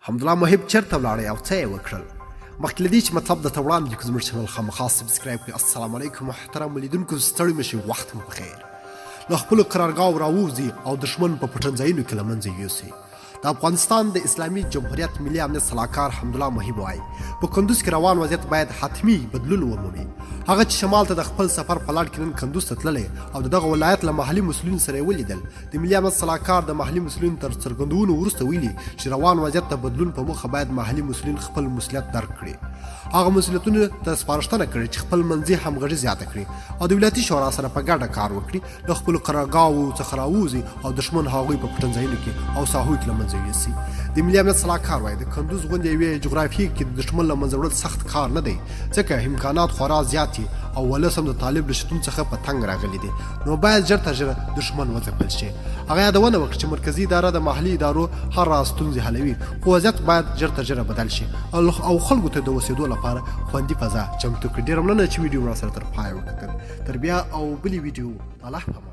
حمدالله محب چيرته ولاړی او څه یې وکړل؟ مخکې له دې چې مطلب درته وړاندې کړو زموږ چینل خامخا سبسکرایب کړئ. السلام علیکم محترم لیدونکو، ستړي مه شئ، وخت مو بخیر. له خپلو قرارګاهو راووځي او دښمن په پټنځایونو کې له منځه یوسي. د افغانستان د اسلامي جمهوریت ملي امنیت صلاحکار حمدالله محب وایي په کندوز کې روان وضعیت باید حتمي بدلون ومومي. هغه چې شمال ته د خپل سفر په لړ کې نن کندوز ته تللی او د دغه ولایت له محلي مسؤلینو سره یې ولیدل. د ملي امنیت صلاحکار د محلي مسؤلینو تر څرګندونو وروسته ویلي چې روان وضعیت د بدلون په موخه باید محلي مسؤلین خپل مسؤلیت درک کړي. هغه مسؤلیتونو ته سپارښتنه کړې چې خپل منځي همغږي زیاته کړي او د ولایتي شورا سره په ګډه کار وکړي، له خپلو قرارګاهو څخه راووځي او دښمن هغوی په پټنځایونو کې او ساحو کې له منځه یوسي. د ملي امنیت صلاحکار وایي د کندوز غوندې یوې جغرافیې کې د دښمن له منځه وړل سخت کار نه دی، ځکه امکانات خورا زیات دي او ولس هم د طالب له شتون څخه په تنګ راغلی دی، نو باید ژر تر ژره دښمن وځپل شي. هغه یادونه وکړه چې مرکزي اداره د محلي ادارو هر راز ستونزې حلوي، خو وضعیت باید ژر تر ژره بدل شي او خلکو ته د اوسېدو لپاره خوندي فضا چمتو کړي. ډېره مننه چې ویډیو را سره تر پایه وکتل. تر بیا او بلې ویډیو الله په امان.